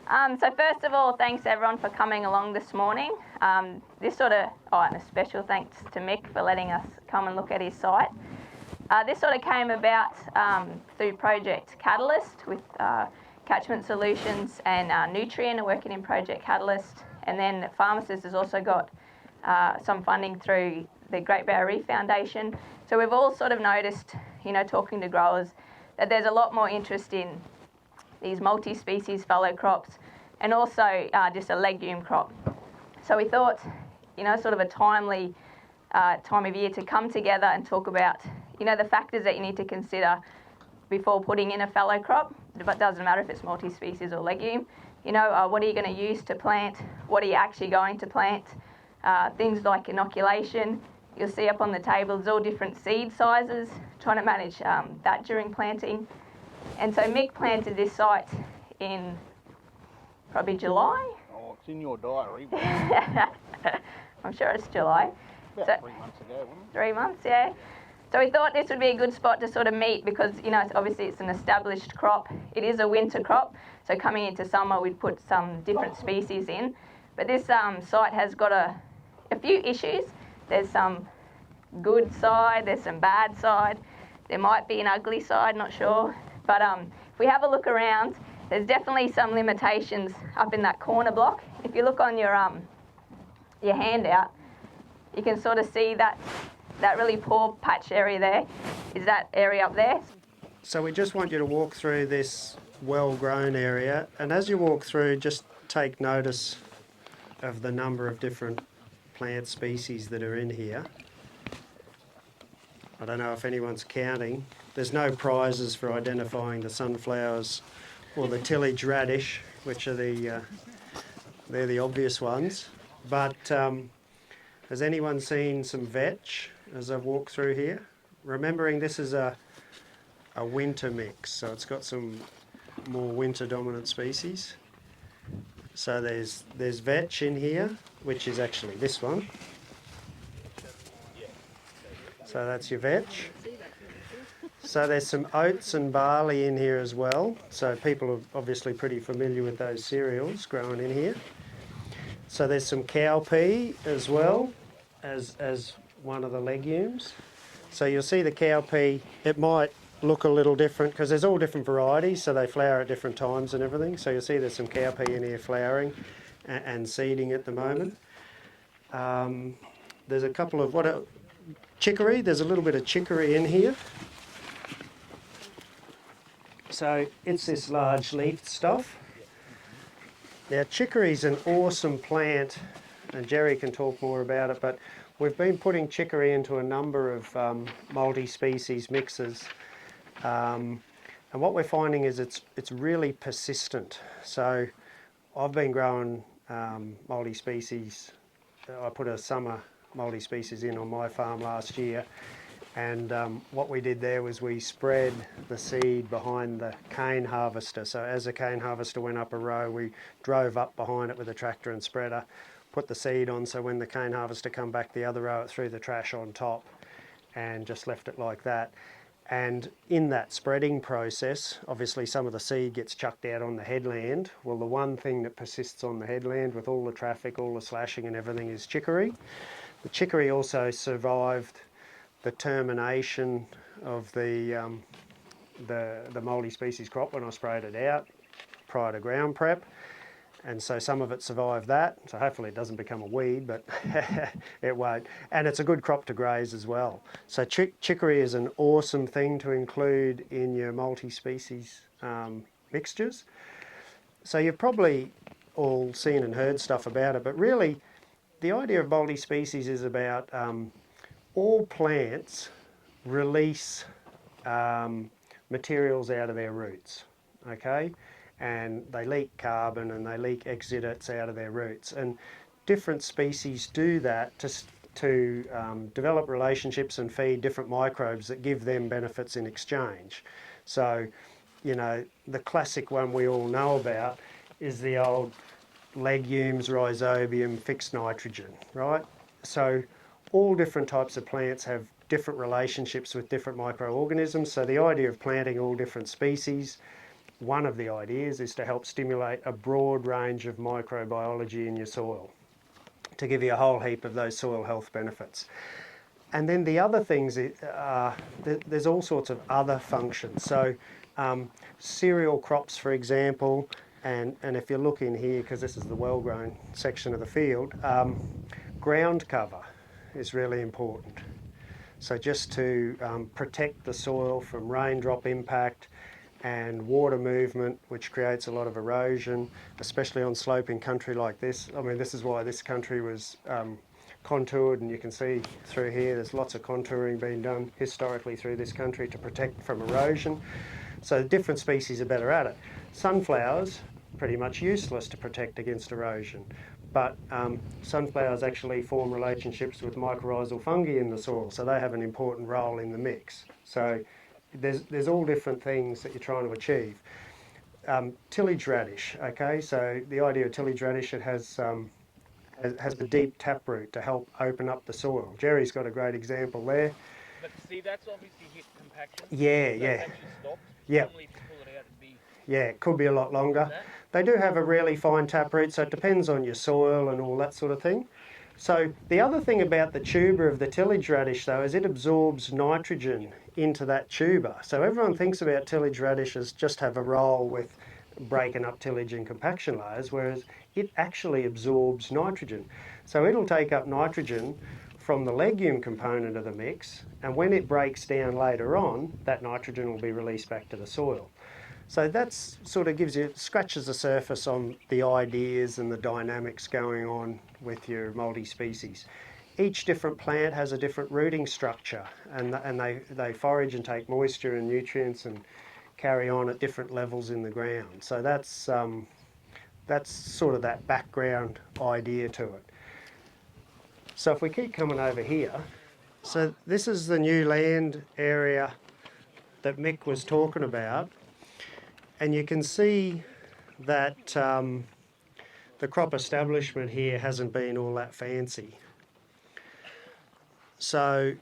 So first of all, thanks everyone for coming along this morning. And a special thanks to Mick for letting us come and look at his site. This sort of came about through Project Catalyst with Catchment Solutions and Nutrien are working in Project Catalyst. And then Pharmacist has also got some funding through the Great Barrier Reef Foundation. So we've all sort of noticed, talking to growers, that there's a lot more interest in these multi-species fallow crops and also just a legume crop. So we thought, sort of a timely time of year to come together and talk about, the factors that you need to consider before putting in a fallow crop. It doesn't matter if it's multi-species or legume. What are you going to use to plant? What are you actually going to plant? Things like inoculation. You'll see up on the table, there's all different seed sizes, trying to manage that during planting. And so Mick planted this site in probably July. Oh, it's in your diary. I'm sure it's July. About 3 months ago, wasn't it? 3 months, yeah. So we thought this would be a good spot to sort of meet because, obviously it's an established crop. It is a winter crop, so coming into summer we'd put some different species in. But this site has got a few issues. There's some good side, there's some bad side. There might be an ugly side, not sure. But if we have a look around, there's definitely some limitations up in that corner block. If you look on your handout, you can sort of see that really poor patch area there is that area up there. So we just want you to walk through this well-grown area, and as you walk through, just take notice of the number of different plant species that are in here. I don't know if anyone's counting. There's no prizes for identifying the sunflowers or the tillage radish, which are they're the obvious ones. But has anyone seen some vetch as I've walked through here? Remembering this is a winter mix, so it's got some more winter dominant species. So there's vetch in here, which is actually this one. So that's your vetch. So there's some oats and barley in here as well. So people are obviously pretty familiar with those cereals growing in here. So there's some cowpea as well as one of the legumes. So you'll see the cowpea, it might look a little different because there's all different varieties, so they flower at different times and everything. So you'll see there's some cowpea in here flowering and seeding at the moment. There's a couple of chicory. There's a little bit of chicory in here. So it's this large leafed stuff. Now chicory's an awesome plant, and Jerry can talk more about it, but we've been putting chicory into a number of multi-species mixes. And what we're finding is it's really persistent. So I've been growing multi-species. I put a summer multi-species in on my farm last year, and what we did there was we spread the seed behind the cane harvester. So as the cane harvester went up a row, we drove up behind it with a tractor and spreader, put the seed on, so when the cane harvester come back the other row, it threw the trash on top and just left it like that. And in that spreading process, obviously some of the seed gets chucked out on the headland. Well, the one thing that persists on the headland with all the traffic, all the slashing and everything is chicory. The chicory also survived the termination of the multi-species crop when I sprayed it out prior to ground prep. And so some of it survived that. So hopefully it doesn't become a weed, but it won't. And it's a good crop to graze as well. So chicory is an awesome thing to include in your multi-species mixtures. So you've probably all seen and heard stuff about it, but really the idea of multi-species is about all plants release materials out of their roots, okay? And they leak carbon and they leak exudates out of their roots. And different species do that to develop relationships and feed different microbes that give them benefits in exchange. So, the classic one we all know about is the old legumes, rhizobium, fixed nitrogen, right? So all different types of plants have different relationships with different microorganisms. So the idea of planting all different species one of the ideas is to help stimulate a broad range of microbiology in your soil to give you a whole heap of those soil health benefits. And then the other things, there's all sorts of other functions. So cereal crops, for example, and if you look in here, because this is the well-grown section of the field, ground cover is really important. So just to protect the soil from raindrop impact and water movement, which creates a lot of erosion, especially on sloping country like this. I mean, this is why this country was contoured, and you can see through here there's lots of contouring being done historically through this country to protect from erosion. So different species are better at it. Sunflowers, pretty much useless to protect against erosion. But sunflowers actually form relationships with mycorrhizal fungi in the soil, so they have an important role in the mix. So there's all different things that you're trying to achieve. Tillage radish, okay, so the idea of tillage radish, it has a deep taproot to help open up the soil. Jerry's got a great example there. But see, that's obviously hit compaction. Yeah, So yeah. it's actually stopped. Yeah. Normally if you pull it out, it'd be Yeah, it could be a lot longer. that. They do have a really fine taproot, so it depends on your soil and all that sort of thing. So the other thing about the tuber of the tillage radish, though, is it absorbs nitrogen into that tuber. So everyone thinks about tillage radish as just have a role with breaking up tillage and compaction layers, whereas it actually absorbs nitrogen. So it'll take up nitrogen from the legume component of the mix, and when it breaks down later on, that nitrogen will be released back to the soil. So that's sort of scratches the surface on the ideas and the dynamics going on with your multi-species. Each different plant has a different rooting structure, and they forage and take moisture and nutrients and carry on at different levels in the ground. So that's sort of that background idea to it. So if we keep coming over here, so this is the new land area that Mick was talking about. And you can see that the crop establishment here hasn't been all that fancy. So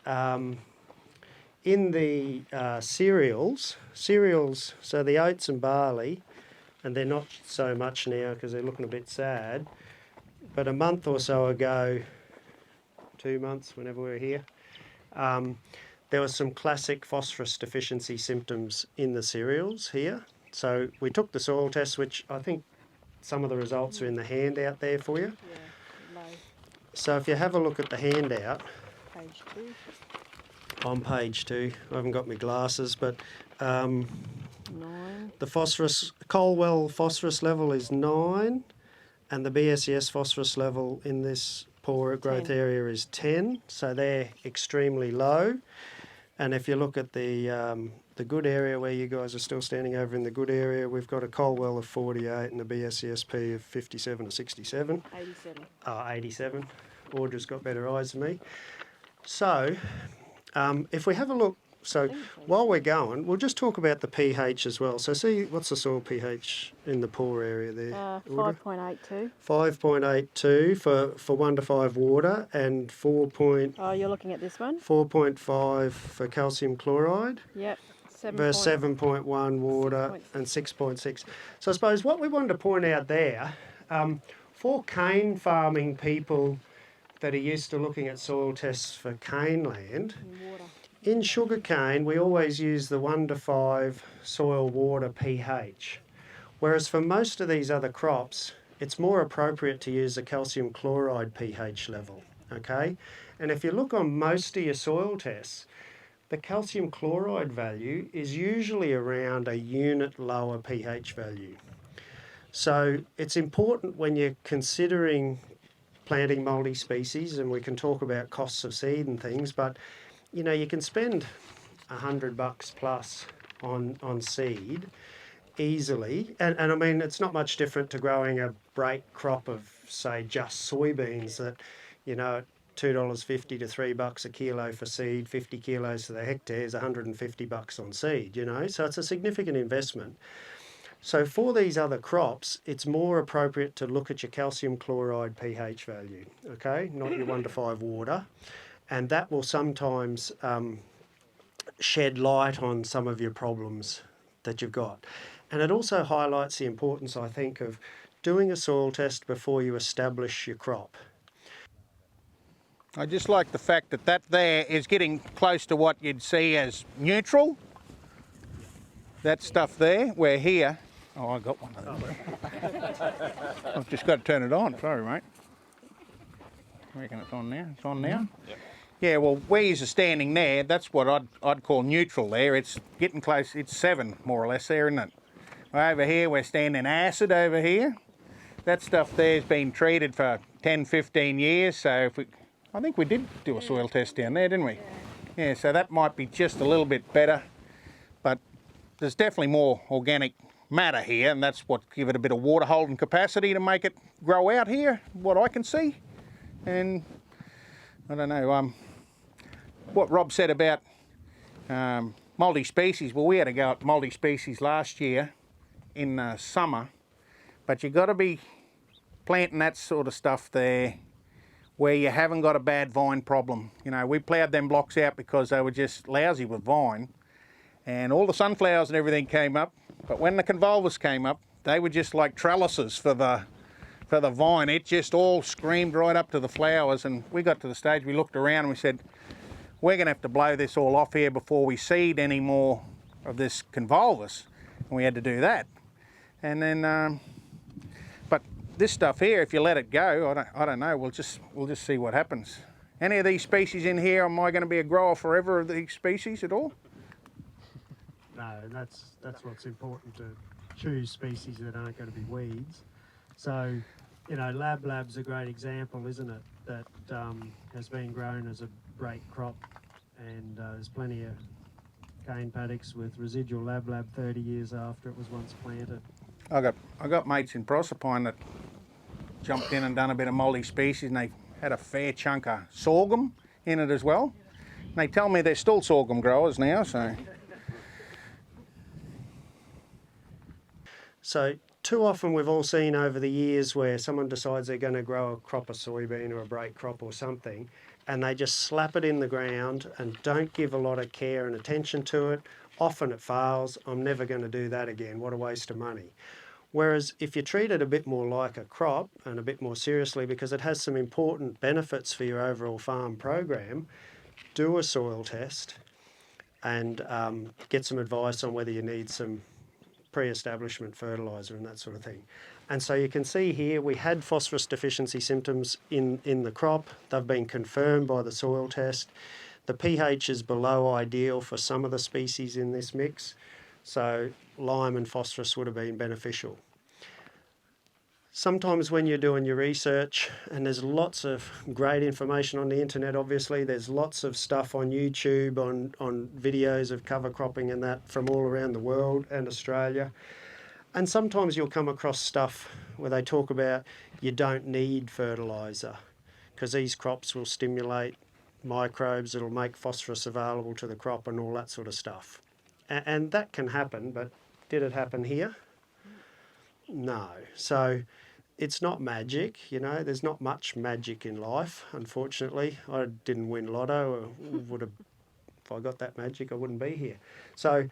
in the cereals, so the oats and barley, and they're not so much now because they're looking a bit sad, but a month or so ago, 2 months, whenever we were here, there was some classic phosphorus deficiency symptoms in the cereals here. So we took the soil tests, which I think some of the results are in the handout there for you. Yeah, low. So if you have a look at the handout, Page 2. on page 2, I haven't got my glasses, but 9. the phosphorus, Colwell phosphorus level is 9, and the BSES phosphorus level in this poor growth 10. area is 10, so they're extremely low. And if you look at the good area where you guys are still standing over in the good area, we've got a Colwell of 48 and a BSESP of 57 or 67. 87. 87. Audra's got better eyes than me. So if we have a look, so while we're going, we'll just talk about the pH as well. So see, what's the soil pH in the poor area there? 5.82. 5.82 for 1 to 5 water, and 4. Oh, you're looking at this one? 4.5 for calcium chloride. Yep. 7. Versus 7.1 water and 6.6. So I suppose what we wanted to point out there, for cane farming people that are used to looking at soil tests for cane land, Water. in sugar cane we always use the 1 to 5 soil water pH. Whereas for most of these other crops, it's more appropriate to use the calcium chloride pH level, okay? And if you look on most of your soil tests, the calcium chloride value is usually around a unit lower pH value. So it's important when you're considering planting multi-species, and we can talk about costs of seed and things, but you know, you can spend $100 plus on seed easily, and I mean, it's not much different to growing a break crop of, say, just soybeans that, you know, $2.50 to $3 a kilo for seed, 50 kilos to the hectare is $150 on seed, you know, so it's a significant investment. So for these other crops, it's more appropriate to look at your calcium chloride pH value, okay, not your 1 to 5 water, and that will sometimes shed light on some of your problems that you've got. And it also highlights the importance, I think, of doing a soil test before you establish your crop. I just like the fact that that there is getting close to what you'd see as neutral. That stuff there, where here, oh, I got one of them. I've just got to turn it on, sorry mate. I reckon it's on now, it's on now? Yep. Yeah, well where you're standing there, that's what I'd call neutral there. It's getting close, it's 7 more or less there, isn't it? Over here we're standing acid over here. That stuff there's been treated for 10, 15 years, so if we, I think we did do a soil test down there, didn't we? Yeah, so that might be just a little bit better, but there's definitely more organic matter here, and that's what give it a bit of water holding capacity to make it grow out here, what I can see. And I don't know, what Rob said about multi-species, well we had to go at multi-species last year in summer, but you've got to be planting that sort of stuff there where you haven't got a bad vine problem. You know, we ploughed them blocks out because they were just lousy with vine, and all the sunflowers and everything came up, but when the convolvulus came up, they were just like trellises for the vine. It just all screamed right up to the flowers, and we got to the stage we looked around and we said, we're going to have to blow this all off here before we seed any more of this convolvulus, and we had to do that. And then, but this stuff here, if you let it go, I don't know, we'll just see what happens. Any of these species in here, am I going to be a grower forever of these species at all? No, that's what's important, to choose species that aren't going to be weeds. So, you know, Lab's a great example, isn't it? That has been grown as a break crop, and there's plenty of cane paddocks with residual Lab 30 years after it was once planted. I got mates in Proserpine that jumped in and done a bit of multi-species, and they had a fair chunk of sorghum in it as well. And they tell me they're still sorghum growers now, so. So too often we've all seen over the years where someone decides they're going to grow a crop of soybean or a break crop or something, and they just slap it in the ground and don't give a lot of care and attention to it. Often it fails. I'm never going to do that again. What a waste of money. Whereas if you treat it a bit more like a crop and a bit more seriously, because it has some important benefits for your overall farm program, do a soil test and get some advice on whether you need some pre-establishment fertiliser and that sort of thing. And so you can see here we had phosphorus deficiency symptoms in the crop. They've been confirmed by the soil test. The pH is below ideal for some of the species in this mix, so lime and phosphorus would have been beneficial. Sometimes when you're doing your research, and there's lots of great information on the internet, obviously, there's lots of stuff on YouTube, on videos of cover cropping and that from all around the world and Australia. And sometimes you'll come across stuff where they talk about you don't need fertiliser because these crops will stimulate microbes, it'll make phosphorus available to the crop and all that sort of stuff. And that can happen, but did it happen here? No. So it's not magic, you know, there's not much magic in life, unfortunately. I didn't win lotto, would have, if I got that magic I wouldn't be here. So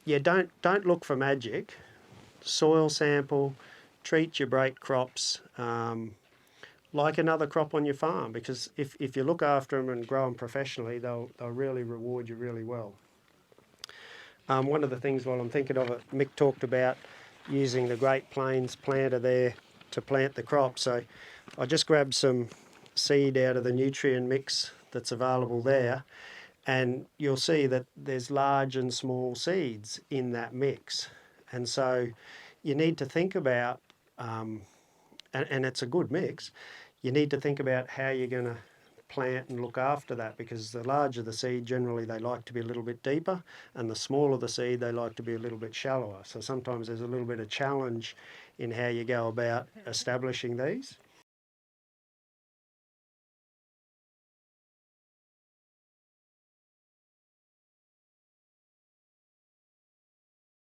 yeah, don't look for magic. Soil sample, treat your break crops like another crop on your farm, because if you look after them and grow them professionally, they'll really reward you really well. One of the things while I'm thinking of it, Mick talked about using the Great Plains planter there to plant the crop. So I just grabbed some seed out of the nutrient mix that's available there, and you'll see that there's large and small seeds in that mix. And so you need to think about, and it's a good mix, you need to think about how you're going to plant and look after that, because the larger the seed, generally they like to be a little bit deeper, and the smaller the seed, they like to be a little bit shallower. So sometimes there's a little bit of challenge in how you go about establishing these.